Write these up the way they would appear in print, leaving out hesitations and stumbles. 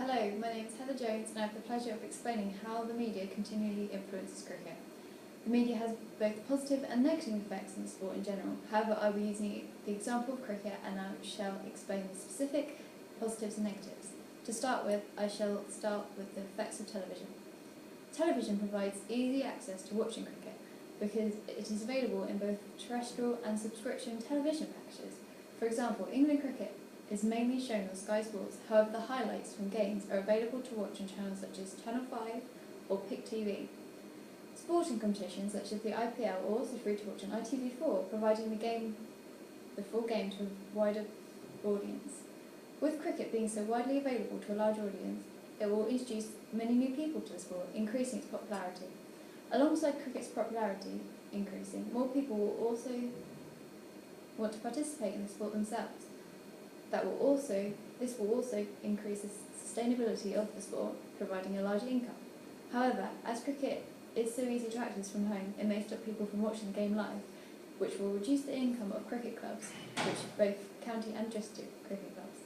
Hello, my name is Heather Jones and I have the pleasure of explaining how the media continually influences cricket. The media has both positive and negative effects on the sport in general. However, I will be using the example of cricket and I shall explain the specific positives and negatives. To start with, I shall start with the effects of television. Television provides easy access to watching cricket because it is available in both terrestrial and subscription television packages. For example, England cricket is mainly shown on Sky Sports, however the highlights from games are available to watch on channels such as Channel 5 or Pick TV. Sporting competitions such as the IPL are also free to watch on ITV4, providing the full game to a wider audience. With cricket being so widely available to a large audience, it will introduce many new people to the sport, increasing its popularity. Alongside cricket's popularity increasing, more people will also want to participate in the sport themselves. This will also increase the sustainability of the sport, providing a larger income. However, as cricket is so easy to access from home, it may stop people from watching the game live, which will reduce the income of cricket clubs, which both county and district cricket clubs.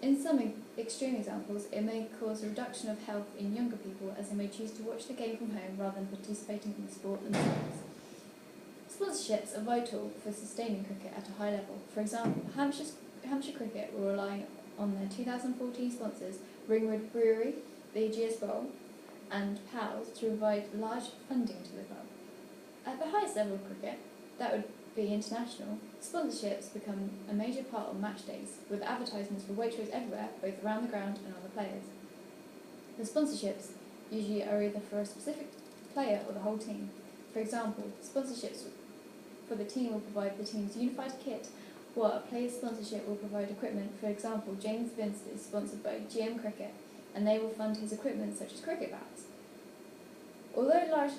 In some extreme examples, it may cause a reduction of health in younger people as they may choose to watch the game from home rather than participating in the sport themselves. Sponsorships are vital for sustaining cricket at a high level. For example, Hampshire Cricket will rely on their 2014 sponsors Ringwood Brewery, BGS Bowl and PALS to provide large funding to the club. At the highest level of cricket, that would be international, sponsorships become a major part of match days, with advertisements for Waitrose everywhere, both around the ground and on the players. The sponsorships usually are either for a specific player or the whole team. For example, sponsorships for the team will provide the team's unified kit, while a player's sponsorship will provide equipment. For example, James Vince is sponsored by GM Cricket, and they will fund his equipment such as cricket bats. Although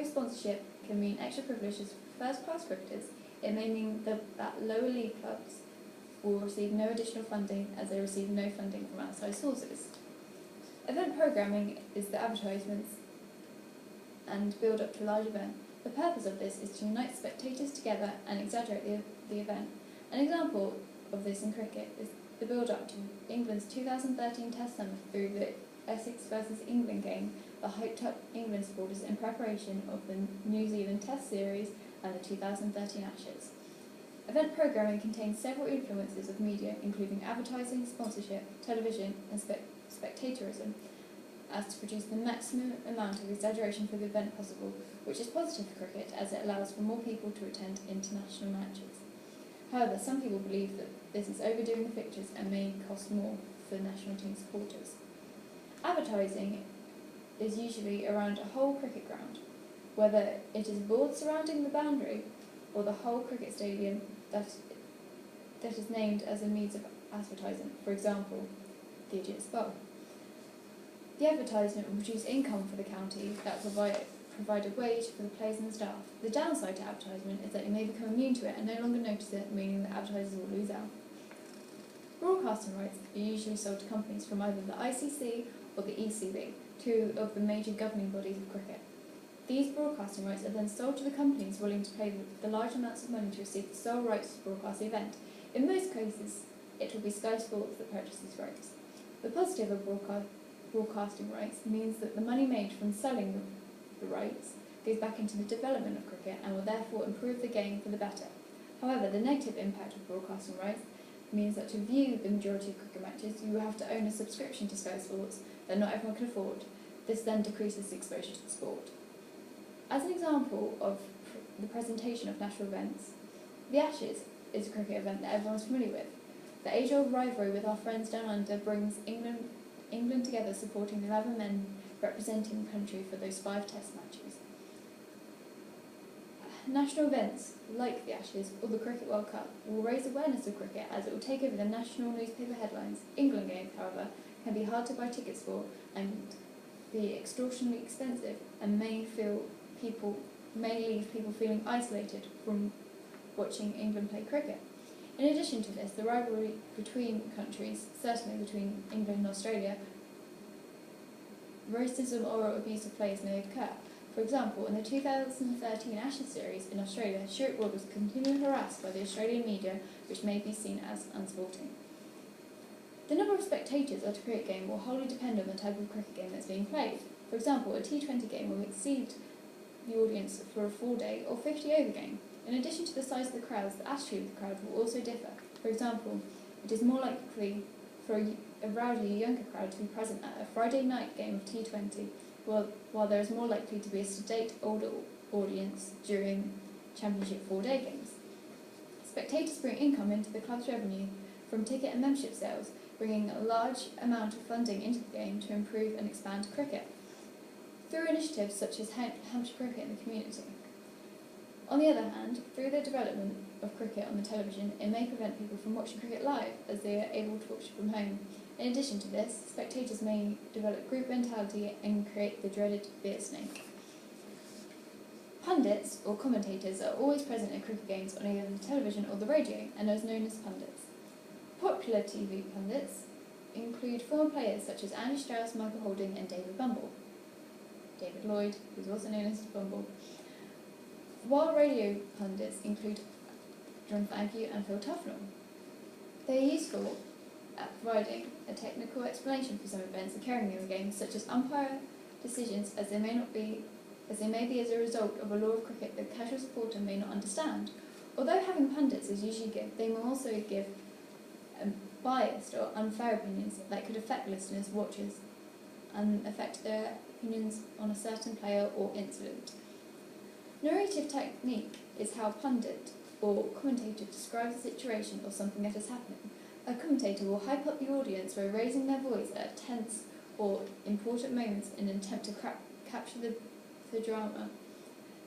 sponsorship can mean extra privileges for first-class cricketers, it may mean that lower league clubs will receive no additional funding as they receive no funding from outside sources. Event programming is the advertisements and build up to a large event. The purpose of this is to unite spectators together and exaggerate the event. An example of this in cricket is the build-up to England's 2013 Test summer through the Essex versus England game that hyped up England supporters in preparation of the New Zealand Test series and the 2013 Ashes. Event programming contains several influences of media, including advertising, sponsorship, television, and spectatorism, as to produce the maximum amount of exaggeration for the event possible, which is positive for cricket as it allows for more people to attend international matches. However, some people believe that this is overdoing the fixtures and may cost more for national team supporters. Advertising is usually around a whole cricket ground, whether it is a board surrounding the boundary or the whole cricket stadium that is named as a means of advertising, for example, the Ageas Bowl. The advertisement will produce income for the county that provide a wage for the players and the staff. The downside to advertisement is that you may become immune to it and no longer notice it, meaning that advertisers will lose out. Broadcasting rights are usually sold to companies from either the ICC or the ECB, two of the major governing bodies of cricket. These broadcasting rights are then sold to the companies willing to pay the large amounts of money to receive the sole rights to broadcast the event. In most cases, it will be Sky Sports that purchases these rights. The positive of broadcasting rights means that the money made from selling the rights goes back into the development of cricket and will therefore improve the game for the better. However, the negative impact of broadcasting rights means that to view the majority of cricket matches, you will have to own a subscription to Sky Sports that not everyone can afford. This then decreases the exposure to the sport. As an example of the presentation of national events, the Ashes is a cricket event that everyone is familiar with. The age-old rivalry with our friends down under brings England together, supporting the 11 men representing the country for those 5 Test matches. National events like the Ashes or the Cricket World Cup will raise awareness of cricket as it will take over the national newspaper headlines. England games, however, can be hard to buy tickets for and be extortionately expensive and may leave people feeling isolated from watching England play cricket. In addition to this, the rivalry between countries, certainly between England and Australia, racism or abuse of players may occur. For example, in the 2013 Ashes series in Australia, Stuart Broad was continually harassed by the Australian media, which may be seen as unsporting. The number of spectators at a cricket game will wholly depend on the type of cricket game that's being played. For example, a T20 game will exceed the audience for a 4-day or 50-over game. In addition to the size of the crowds, the attitude of the crowd will also differ. For example, it is more likely for a rowdy younger crowd to be present at a Friday night game of T20, while there is more likely to be a sedate older audience during Championship 4-day games. Spectators bring income into the club's revenue from ticket and membership sales, bringing a large amount of funding into the game to improve and expand cricket, through initiatives such as Hampshire Cricket in the community. On the other hand, through the development of cricket on the television, it may prevent people from watching cricket live, as they are able to watch it from home. In addition to this, spectators may develop group mentality and create the dreaded beer snake. Pundits, or commentators, are always present at cricket games on either the television or the radio, and are known as pundits. Popular TV pundits include former players such as Andy Strauss, Michael Holding and David Bumble. David Lloyd, who's also known as Bumble. While radio pundits include John Thankyou and Phil Tufnell. They are useful at providing a technical explanation for some events occurring in the game, such as umpire decisions, as they may be as a result of a law of cricket that a casual supporter may not understand. Although having pundits is usually good, they will also give biased or unfair opinions that could affect listeners, watchers, and affect their opinions on a certain player or incident. Narrative technique is how a pundit or commentator describes a situation or something that is happening. A commentator will hype up the audience by raising their voice at tense or important moments in an attempt to capture the drama.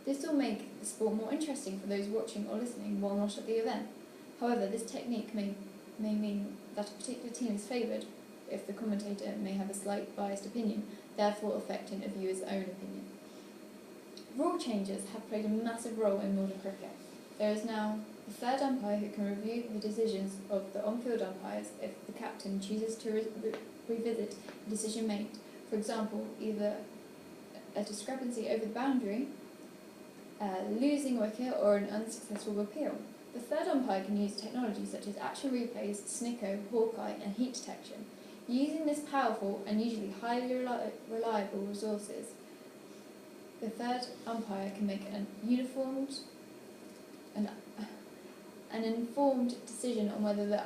This will make the sport more interesting for those watching or listening while not at the event. However, this technique may mean that a particular team is favoured if the commentator may have a slight biased opinion, therefore affecting a viewer's own opinion. Rule changes have played a massive role in modern cricket. There is now the third umpire who can review the decisions of the on-field umpires if the captain chooses to revisit a decision made. For example, either a discrepancy over the boundary, losing wicket, or an unsuccessful appeal. The third umpire can use technology such as action replays, Snicko, Hawkeye and heat detection. Using this powerful and usually highly reliable resources, the third umpire can make an informed decision on whether the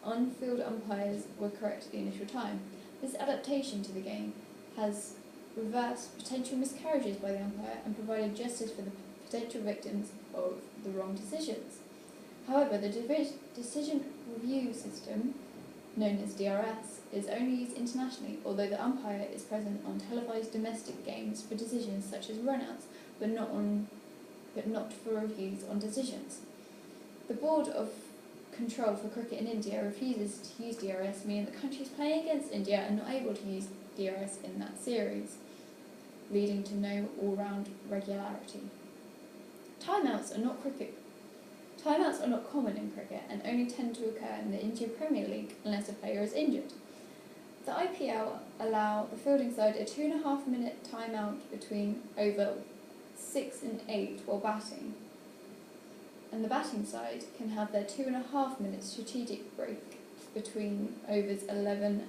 on-field umpires were correct at the initial time. This adaptation to the game has reversed potential miscarriages by the umpire and provided justice for the potential victims of the wrong decisions. However, the decision review system, known as DRS, is only used internationally, although the umpire is present on televised domestic games for decisions such as run-outs, but not for reviews on decisions. The Board of Control for Cricket in India refuses to use DRS, meaning that countries playing against India are not able to use DRS in that series, leading to no all-round regularity. Timeouts are not common in cricket and only tend to occur in the Indian Premier League unless a player is injured. The IPL allow the fielding side a 2.5-minute timeout between over 6 and 8 while batting, and the batting side can have their 2.5-minute strategic break between overs 11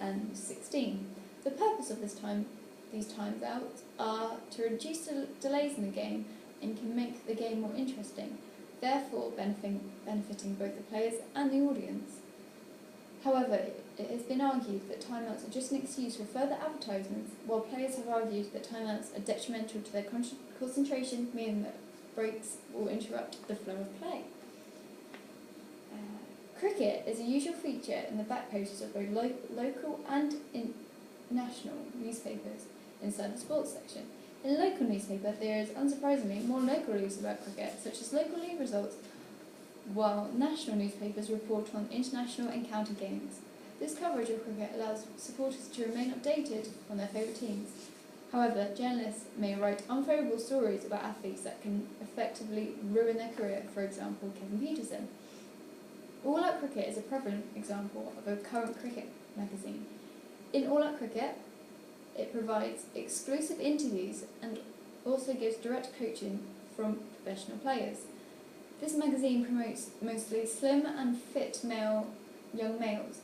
and 16. The purpose of these times outs are to reduce delays in the game and can make the game more interesting, therefore benefiting both the players and the audience. However, it has been argued that timeouts are just an excuse for further advertisements, while players have argued that timeouts are detrimental to their concentration, meaning that breaks will interrupt the flow of play. Cricket is a usual feature in the back pages of both local and national newspapers inside the sports section. In a local newspaper, there is unsurprisingly more local news about cricket, such as local league results, while national newspapers report on international and county games. This coverage of cricket allows supporters to remain updated on their favourite teams. However, journalists may write unfavourable stories about athletes that can effectively ruin their career, for example, Kevin Peterson. All Out Cricket is a prevalent example of a current cricket magazine. In All Out Cricket, it provides exclusive interviews and also gives direct coaching from professional players. This magazine promotes mostly slim and fit young males,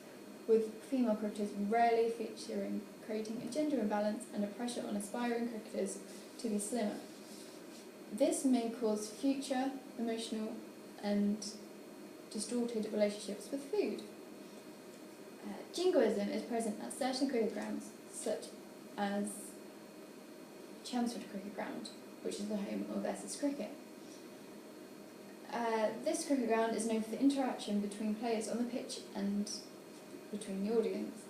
with female cricketers rarely featuring, creating a gender imbalance and a pressure on aspiring cricketers to be slimmer. This may cause future emotional and distorted relationships with food. Jingoism is present at certain cricket grounds, such as Chelmsford Cricket Ground, which is the home of Essex Cricket. This cricket ground is known for the interaction between players on the pitch and between the audience.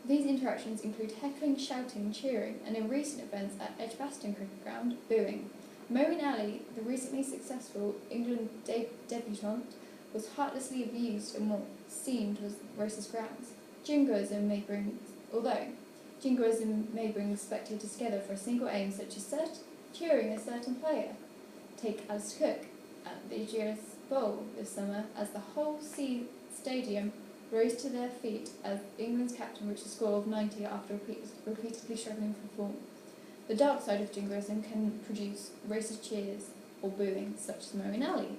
These interactions include heckling, shouting, cheering, and in recent events at Edgbaston Cricket Ground, booing. Moeen Ali, the recently successful England debutante, was heartlessly abused on what seemed was racist grounds. Although jingoism may bring spectators together for a single aim, such as cheering a certain player. Take Alice Cook at the GS Bowl this summer, as the whole stadium rose to their feet as England's captain reached a score of 90 after repeatedly struggling for form. The dark side of jingoism can produce racist cheers or booing, such as Moeen Ali.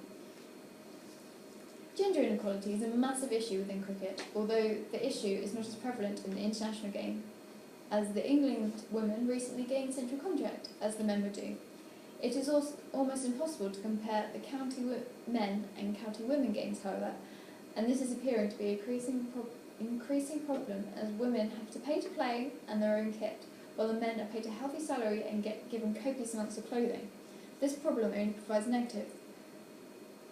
Gender inequality is a massive issue within cricket, although the issue is not as prevalent in the international game, as the England women recently gained central contract, as the men would do. It is also almost impossible to compare the county men and county women games, however, and this is appearing to be an increasing problem, as women have to pay to play and their own kit, while the men are paid a healthy salary and get given copious amounts of clothing. This problem only provides negative,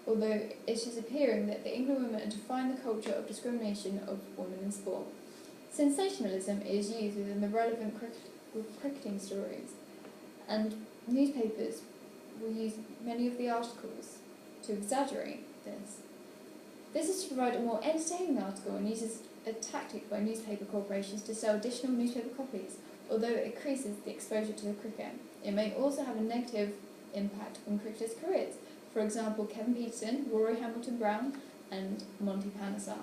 although it is appearing that the England women are defying the culture of discrimination of women in sport. Sensationalism is used within the relevant cricketing stories, and newspapers will use many of the articles to exaggerate this. This is to provide a more entertaining article and uses a tactic by newspaper corporations to sell additional newspaper copies, although it increases the exposure to the cricket. It may also have a negative impact on cricketers' careers. For example, Kevin Peterson, Rory Hamilton-Brown and Monty Panesar.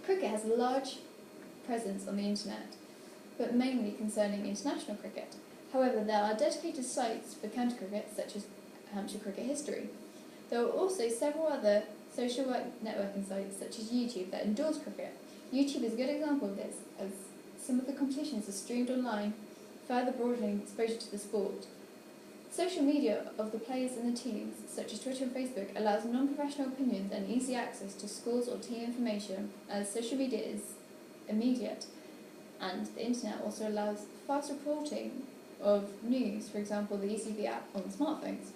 Cricket has a large presence on the internet, but mainly concerning international cricket. However, there are dedicated sites for county cricket, such as Hampshire Cricket History. There are also several other social networking sites, such as YouTube, that endorse cricket. YouTube is a good example of this, as some of the competitions are streamed online, further broadening exposure to the sport. Social media of the players and the teams, such as Twitter and Facebook, allows non-professional opinions and easy access to scores or team information, as social media is immediate, and the internet also allows fast reporting of news, for example the ECV app on smartphones.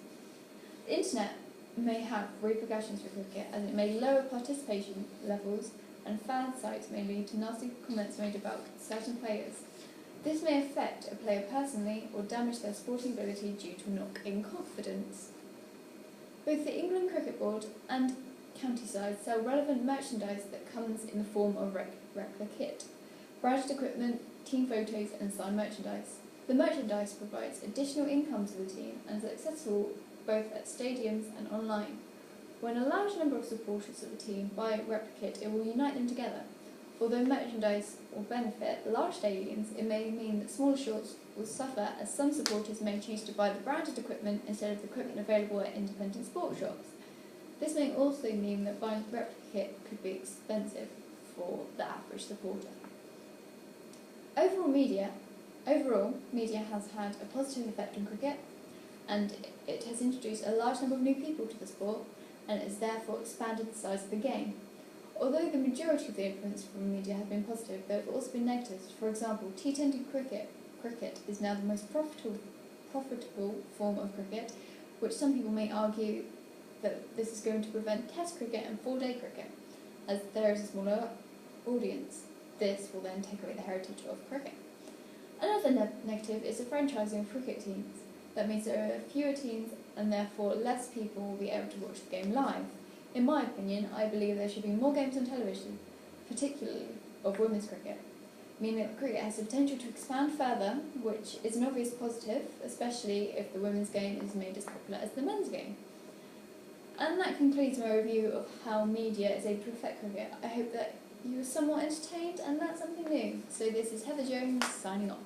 The internet may have repercussions for cricket, as it may lower participation levels, and fan sites may lead to nasty comments made about certain players. This may affect a player personally or damage their sporting ability due to knock in confidence. Both the England Cricket Board and county sides sell relevant merchandise that comes in the form of replica kit, branded equipment, team photos and signed merchandise. The merchandise provides additional income to the team and is accessible both at stadiums and online. When a large number of supporters of a team buy a replica kit, it will unite them together. Although merchandise will benefit large stadiums, it may mean that smaller shops will suffer, as some supporters may choose to buy the branded equipment instead of the equipment available at independent sport shops. This may also mean that buying a replica kit could be expensive for the average supporter. Overall, media has had a positive effect on cricket, and it has introduced a large number of new people to the sport, and it has therefore expanded the size of the game. Although the majority of the influence from media has been positive, there have also been negatives. For example, T20 cricket is now the most profitable form of cricket, which some people may argue that this is going to prevent Test cricket and 4-day cricket, as there is a smaller audience. This will then take away the heritage of cricket. Another negative is the franchising of cricket teams. That means there are fewer teams and therefore less people will be able to watch the game live. In my opinion, I believe there should be more games on television, particularly of women's cricket, meaning that cricket has the potential to expand further, which is an obvious positive, especially if the women's game is made as popular as the men's game. And that concludes my review of how media is able to affect cricket. I hope that you were somewhat entertained and learnt something new. So this is Heather Jones signing off.